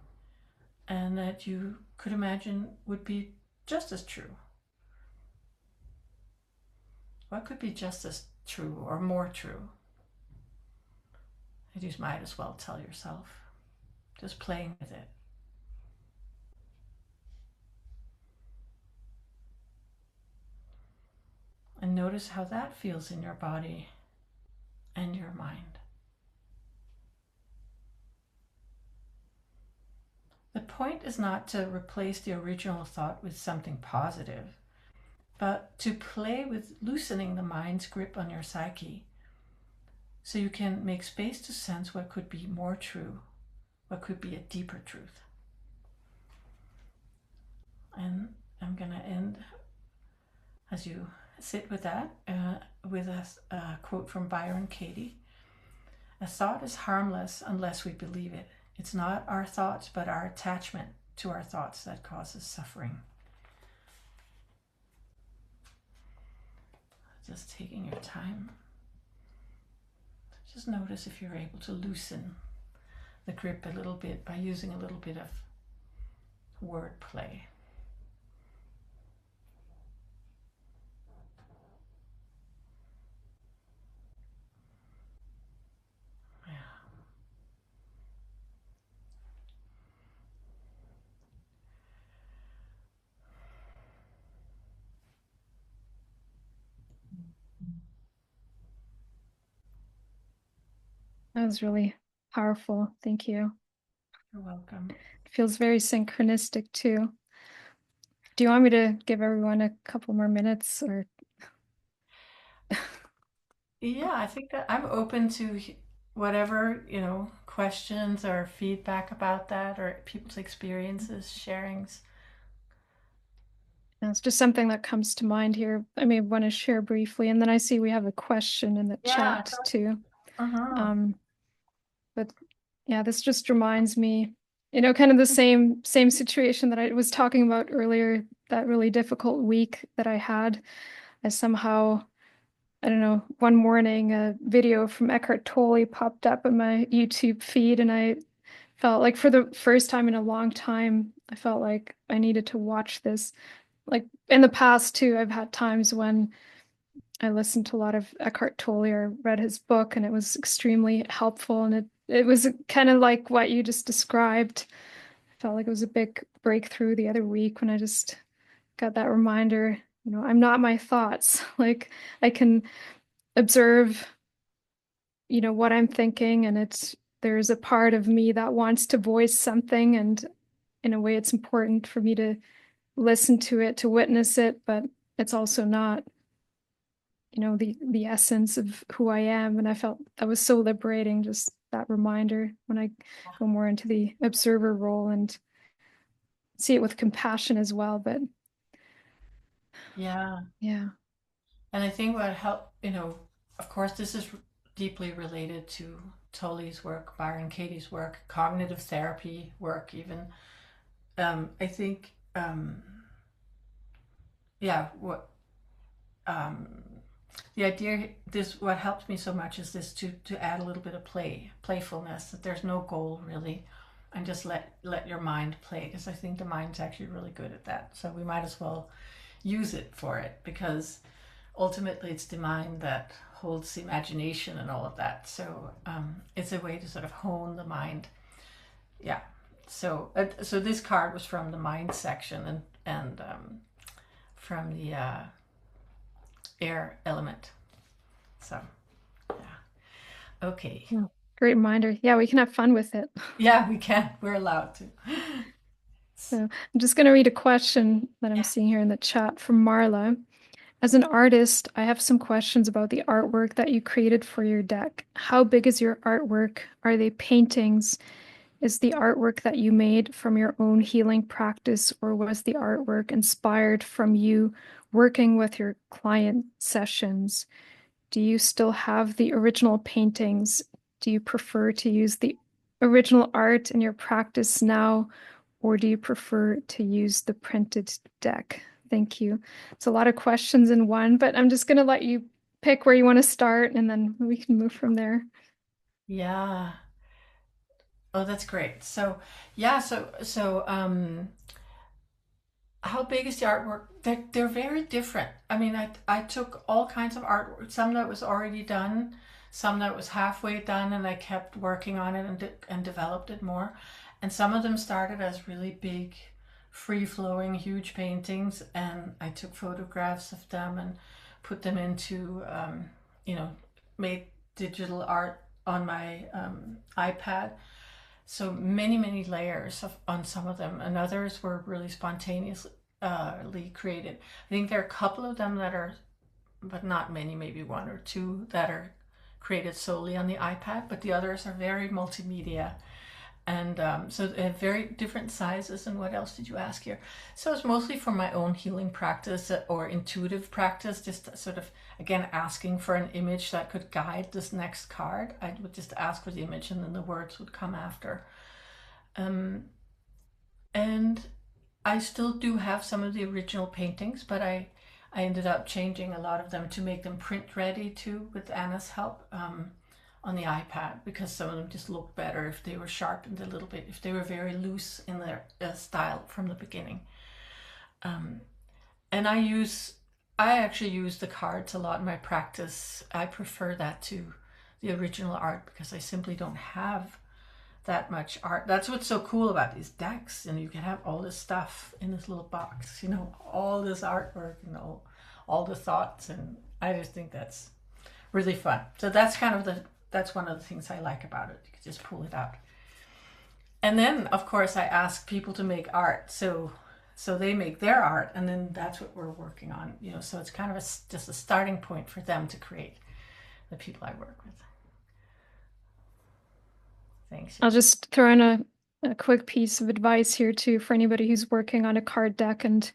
and that you could imagine would be just as true. What could be just as true or more true? You might as well tell yourself, just playing with it. And notice how that feels in your body and your mind. The point is not to replace the original thought with something positive, but to play with loosening the mind's grip on your psyche so you can make space to sense what could be more true, what could be a deeper truth. And I'm going to end, as you sit with that, with a quote from Byron Katie. A thought is harmless unless we believe it. It's not our thoughts, but our attachment to our thoughts that causes suffering. Just taking your time. Just notice if you're able to loosen the grip a little bit by using a little bit of word play. That was really powerful. Thank you. You're welcome. It feels very synchronistic too. Do you want me to give everyone a couple more minutes or? Yeah, I think that I'm open to whatever, questions or feedback about that or people's experiences, sharings. It's just something that comes to mind here. I may want to share briefly, and then I see we have a question in the Yeah. chat too. Uh-huh. Um, but yeah, this just reminds me, kind of the same situation that I was talking about earlier, that really difficult week that I had. I somehow, I don't know, one morning a video from Eckhart Tolle popped up in my YouTube feed, and I felt like for the first time in a long time, I felt like I needed to watch this. Like in the past too, I've had times when I listened to a lot of Eckhart Tolle or read his book, and it was extremely helpful. And it was kind of like what you just described. I felt like it was a big breakthrough the other week when I just got that reminder, I'm not my thoughts. Like I can observe, what I'm thinking, and there's a part of me that wants to voice something, and in a way it's important for me to listen to it, to witness it, but it's also not the essence of who I am. And I felt that was so liberating, just that reminder when I go more into the observer role and see it with compassion as well. But Yeah. yeah. And I think what helped, of course, this is deeply related to Tolle's work, Byron Katie's work, cognitive therapy work, even. I think, yeah, the idea, what helped me so much is this to add a little bit of playfulness, that there's no goal really, and just let your mind play, because I think the mind's actually really good at that. So we might as well use it for it, because ultimately it's the mind that holds the imagination and all of that. So it's a way to sort of hone the mind. Yeah. So this card was from the mind section, and from the air element. So yeah. Okay. Yeah. Great reminder. Yeah, we can have fun with it. Yeah, we can. We're allowed to. So I'm just going to read a question that I'm Yeah. seeing here in the chat from Marla. As an artist, I have some questions about the artwork that you created for your deck. How big is your artwork? Are they paintings? Is the artwork that you made from your own healing practice, or was the artwork inspired from you working with your client sessions? Do you still have the original paintings? Do you prefer to use the original art in your practice now, or do you prefer to use the printed deck? Thank you. It's a lot of questions in one, but I'm just going to let you pick where you want to start and then we can move from there. Yeah. Oh, that's great. So, yeah, how big is the artwork? They're very different. I mean, I took all kinds of artwork, some that was already done, some that was halfway done, and I kept working on it and developed it more. And some of them started as really big, free flowing, huge paintings, and I took photographs of them and put them into, you know, made digital art on my iPad. So many layers on some of them, and others were really spontaneously created. I think there are a couple of them that are, but not many, maybe one or two that are created solely on the iPad, but the others are very multimedia. And so they have very different sizes. And what else did you ask here? So it's mostly for my own healing practice or intuitive practice, just sort of, again, asking for an image that could guide this next card. I would just ask for the image and then the words would come after. Um, and I still do have some of the original paintings, but I ended up changing a lot of them to make them print ready too, with Anna's help, on the iPad, because some of them just looked better if they were sharpened a little bit, if they were very loose in their style from the beginning. Um, and I actually use the cards a lot in my practice. I prefer that to the original art because I simply don't have that much art. That's what's so cool about these decks, and you can have all this stuff in this little box, all this artwork and all the thoughts, and I just think that's really fun. So that's one of the things I like about it. You can just pull it out. And then of course I ask people to make art. So they make their art, and then that's what we're working on, so it's kind of just a starting point for them to create, the people I work with. Thanks. I'll just throw in a quick piece of advice here too for anybody who's working on a card deck and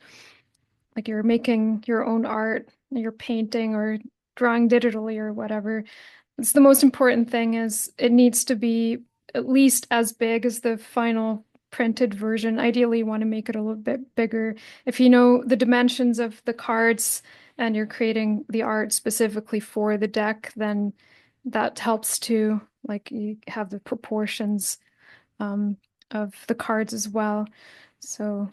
like you're making your own art, you're painting or drawing digitally or whatever. It's the most important thing is it needs to be at least as big as the final printed version. Ideally, you want to make it a little bit bigger. If you know the dimensions of the cards and you're creating the art specifically for the deck, then that helps to like you have the proportions um, of the cards as well. So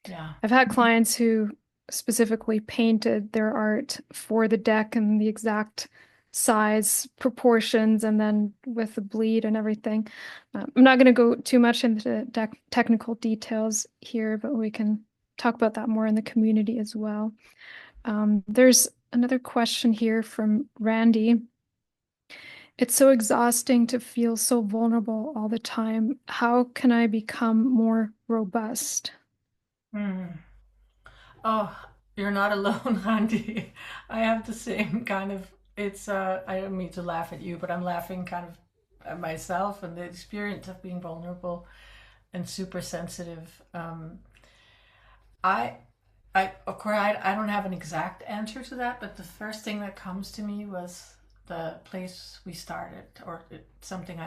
Yeah. I've had clients who specifically painted their art for the deck and the exact size, proportions, and then with the bleed and everything. I'm not going to go too much into technical details here, but we can talk about that more in the community as well. There's another question here from Randy. It's so exhausting to feel so vulnerable all the time. How can I become more robust? Hmm. Oh, you're not alone, Randy. I have the same kind of. It's I don't mean to laugh at you, but I'm laughing kind of at myself and the experience of being vulnerable and super sensitive. I, of course, I don't have an exact answer to that, but the first thing that comes to me was the place we started, or something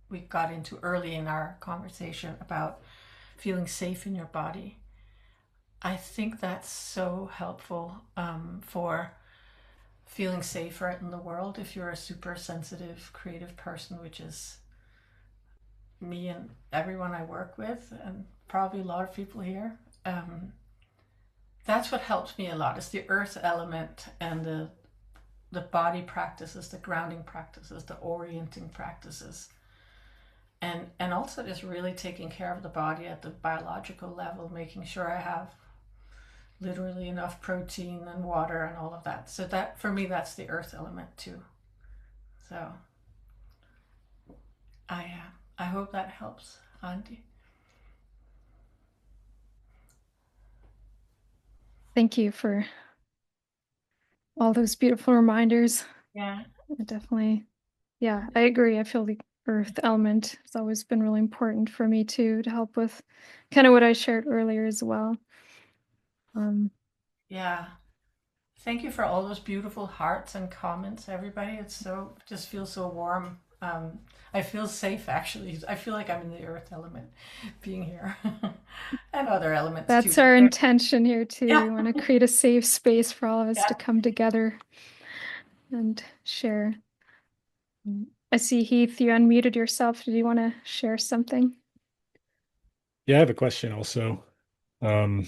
we got into early in our conversation about feeling safe in your body. I think that's so helpful, for feeling safer in the world if you're a super sensitive, creative person, which is me and everyone I work with, and probably a lot of people here. that's what helps me a lot is the earth element and the body practices, the grounding practices, the orienting practices, and also just really taking care of the body at the biological level, making sure I have literally enough protein and water and all of that. So that for me, that's the earth element too. So I hope that helps, Andy. Thank you for all those beautiful reminders. Yeah, It definitely, yeah, I agree. I feel the earth element has always been really important for me too, to help with kind of what I shared earlier as well. Um, yeah. Thank you for all those beautiful hearts and comments, everybody. It's so just feels so warm. I feel safe actually. I feel like I'm in the earth element being here. And other elements too. that's our intention here too. Yeah, We want to create a safe space for all of us to yeah. come together and share. I see Heath, you unmuted yourself. Did you want to share something? Yeah, I have a question also. Um,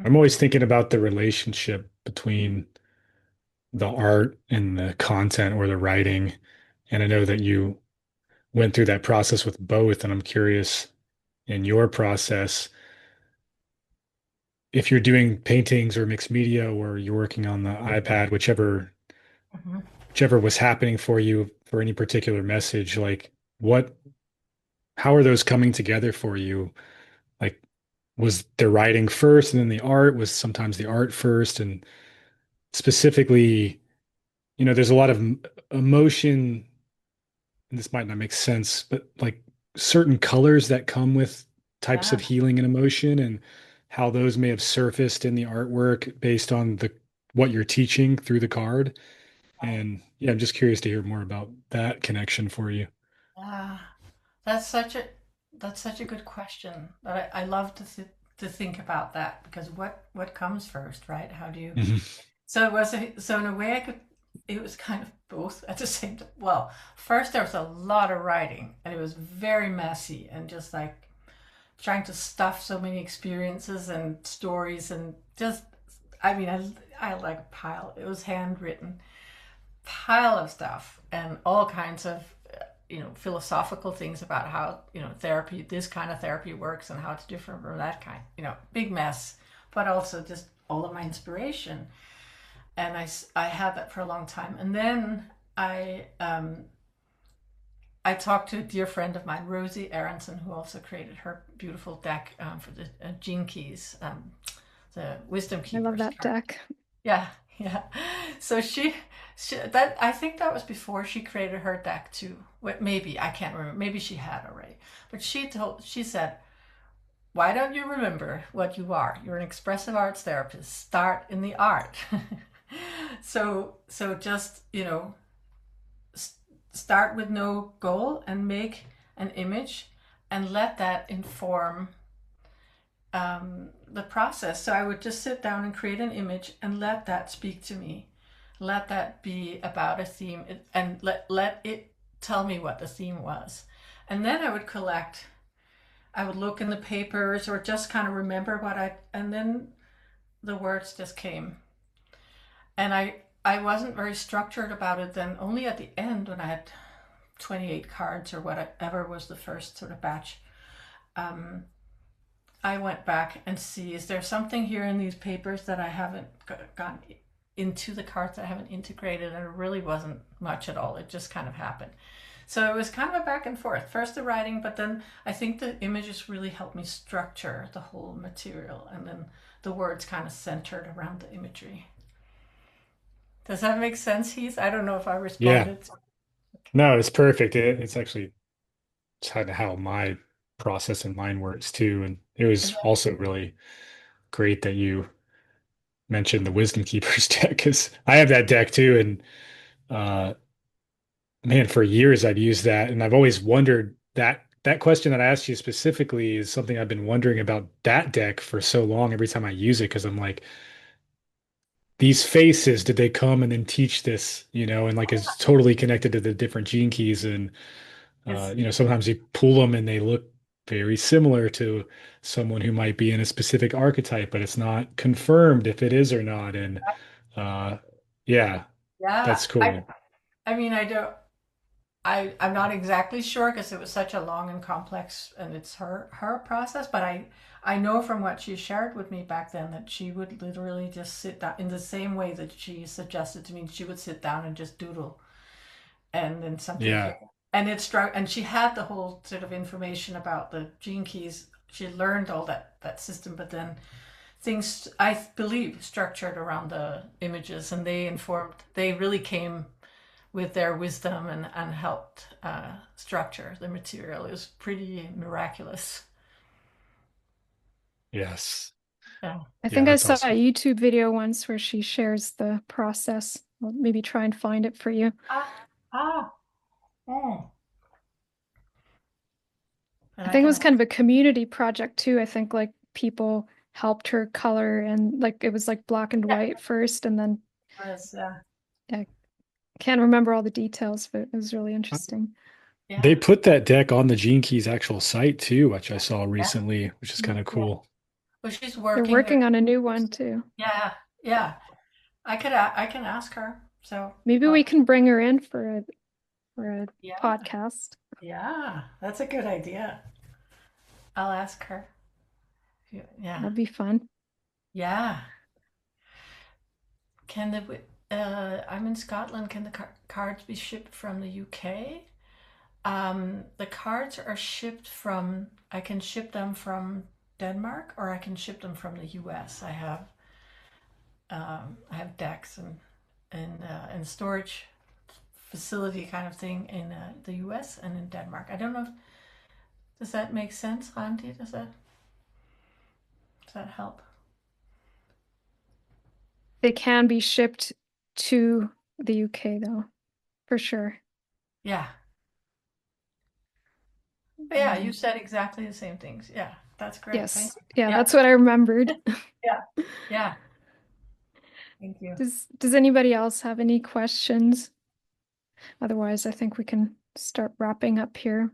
I'm Mhm. always thinking about the relationship between the art and the content or the writing. And I know that you went through that process with both, and I'm curious in your process, if you're doing paintings or mixed media or you're working on the iPad, Mhm. whichever was happening for you for any particular message, like what, how are those coming together for you? Like, was the writing first and then the art? Was sometimes the art first? And specifically, there's a lot of emotion, and this might not make sense, but like certain colors that come with types of Yeah. healing and emotion and how those may have surfaced in the artwork based on the what you're teaching through the card. Right. And yeah, I'm just curious to hear more about that connection for you. Yeah. That's such a that's such a good question. I love to think about that because what comes first, right? How do you Mhm. So it was so in a way it was kind of both at the same time. Well, first there was a lot of writing and it was very messy and just like trying to stuff so many experiences and stories and just I mean I like a pile. It was handwritten pile of stuff and all kinds of philosophical things about how therapy this kind of therapy works and how it's different from that kind, big mess, but also just all of my inspiration. And I had that for a long time. And then I talked to a dear friend of mine, Rosie Aronson, who also created her beautiful deck for the Gene Keys, the Wisdom I love Keepers that card. deck. Yeah, yeah. So she that I think that was before she created her deck too. Maybe I can't remember. Maybe she had already. But she said, "Why don't you remember what you are? You're an expressive arts therapist. Start in the art." So just start with no goal and make an image and let that inform the process. So I would just sit down and create an image and let that speak to me. Let that be about a theme and let it tell me what the theme was. And then I would look in the papers or just kind of remember and then the words just came. And I wasn't very structured about it then, only at the end when I had 28 cards or whatever was the first sort of batch. Um, I went back and see, is there something here in these papers that I haven't gotten into the cards that I haven't integrated? And it really wasn't much at all. It just kind of happened. So it was kind of a back and forth. First the writing, but then I think the images really helped me structure the whole material. And then the words kind of centered around the imagery. Does that make sense, Heath? I don't know if I Yeah, responded. no, it's perfect. It's actually kind of how my process and mind works too. And it was also really great that you mentioned the Wisdom Keepers deck because I have that deck too. And man, for years I've used that, and I've always wondered that question that I asked you specifically is something I've been wondering about that deck for so long. Every time I use it, because I'm like, these faces, did they come and then teach this? And like it's totally connected to the different gene keys, and It's sometimes you pull them and they look very similar to someone who might be in a specific archetype, but it's not confirmed if it is or not. And uh, yeah, Yeah. that's cool. I mean, I don't. I'm not exactly sure because it was such a long and complex, and it's her process. But I know from what she shared with me back then that she would literally just sit down in the same way that she suggested to me. She would sit down and just doodle, and then something came, Yeah, and it struck. And she had the whole sort of information about the gene keys. She learned all that system, but then things I believe structured around the images, and they informed. They really came with their wisdom and helped structure the material. It was pretty miraculous. yes. Yeah. I Yeah, think I that's saw a awesome. YouTube video once where she shares the process. I'll maybe try and find it for you. Ah, ah, mm. And I I think it can, was kind of a community project too. I think like people helped her color and like it was like black and yeah, white first and then yeah, I can't remember all the details, but it was really Uh, interesting. They yeah, put that deck on the Gene Keys actual site too, which I saw yeah, recently, which is kind of yeah. cool. Well, she's They're working very, working on a new one too. yeah, yeah. I can ask her. So, Maybe we can bring her in for a yeah, podcast. yeah, that's a good idea. I'll ask her. Yeah, That'd be fun. yeah. Can the I'm in Scotland. Can the cards be shipped from the UK? The cards are shipped from, I can ship them from Denmark or I can ship them from the US. I have decks and storage facility kind of thing in the US and in Denmark. I don't know. Does that make sense, Randi? Does that help? They can be shipped to the UK though, for sure. Yeah. But yeah, you said exactly the same things. Yeah, that's great. Thank Yes. you. Yeah, Yeah, that's what I remembered. yeah, yeah. Thank you. Does anybody else have any questions? Otherwise, I think we can start wrapping up here.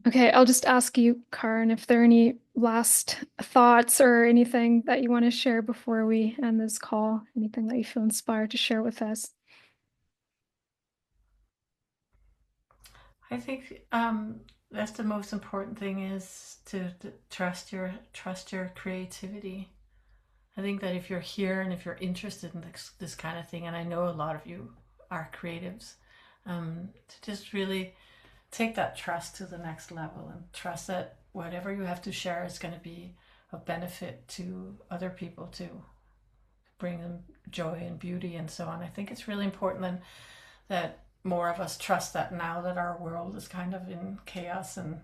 Okay, I'll just ask you, Karin, if there are any last thoughts or anything that you want to share before we end this call, anything that you feel inspired to share with us. I think that's the most important thing is to trust your creativity. I think that if you're here and if you're interested in this kind of thing, and I know a lot of you are creatives, to just really take that trust to the next level and trust that whatever you have to share is going to be of benefit to other people to bring them joy and beauty and so on. I think it's really important then that more of us trust that now that our world is kind of in chaos and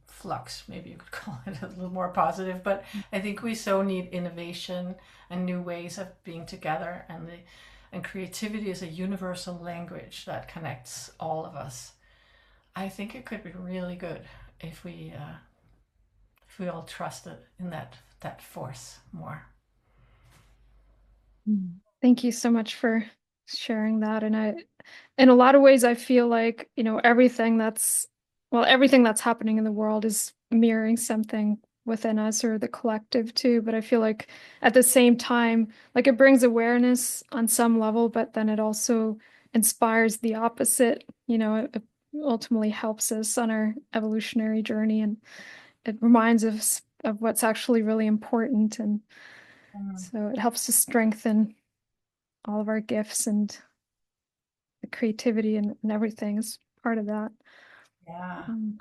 flux, maybe you could call it a little more positive, but I think we so need innovation and new ways of being together, and creativity is a universal language that connects all of us. I think it could be really good if we all trusted in that force more. Thank you so much for sharing that. And in a lot of ways, I feel like, everything that's happening in the world is mirroring something within us or the collective too. But I feel like at the same time, like it brings awareness on some level, but then it also inspires the opposite. It ultimately helps us on our evolutionary journey and it reminds us of what's actually really important. And Mm, so it helps to strengthen all of our gifts and the creativity and everything is part of that. yeah. Um,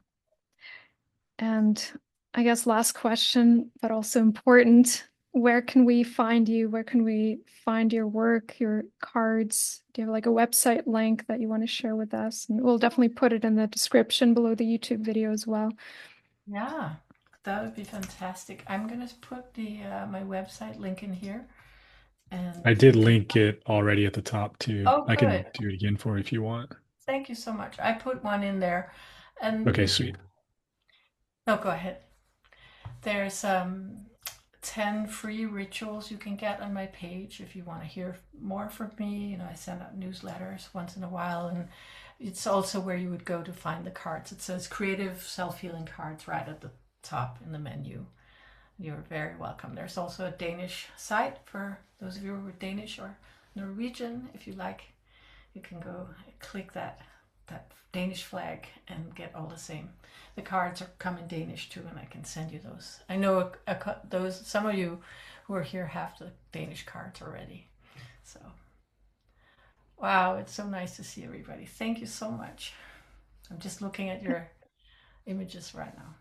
and I guess last question, but also important. Where can we find you? Where can we find your work, your cards? Do you have like a website link that you want to share with us? And we'll definitely put it in the description below the YouTube video as well. Yeah, that would be fantastic. I'm gonna put the my website link in here, I and did link it already at the top too. oh, I can good. do it again for you if you want. Thank you so much. I put one in there, and Okay, sweet. no, go ahead. There's 10 free rituals you can get on my page if you want to hear more from me. I send out newsletters once in a while, and it's also where you would go to find the cards. It says creative self-healing cards right at the top in the menu. You're very welcome. There's also a Danish site for those of you who are Danish or Norwegian. If you like, you can go click that Danish flag and get all the same. The cards come in Danish too, and I can send you those. I know some of you who are here have the Danish cards already. So, wow, it's so nice to see everybody. Thank you so much. I'm just looking at your images right now.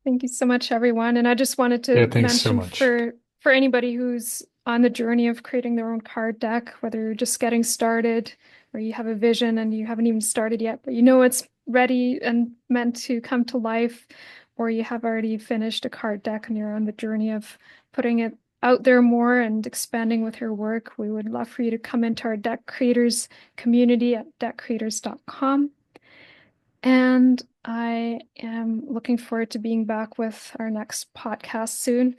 Thank you so much, everyone. And I just wanted to thanks so mention much. for anybody who's on the journey of creating their own card deck, whether you're just getting started or you have a vision and you haven't even started yet, but it's ready and meant to come to life, or you have already finished a card deck and you're on the journey of putting it out there more and expanding with your work, we would love for you to come into our Deck Creators community at deckcreators.com. And I am looking forward to being back with our next podcast soon.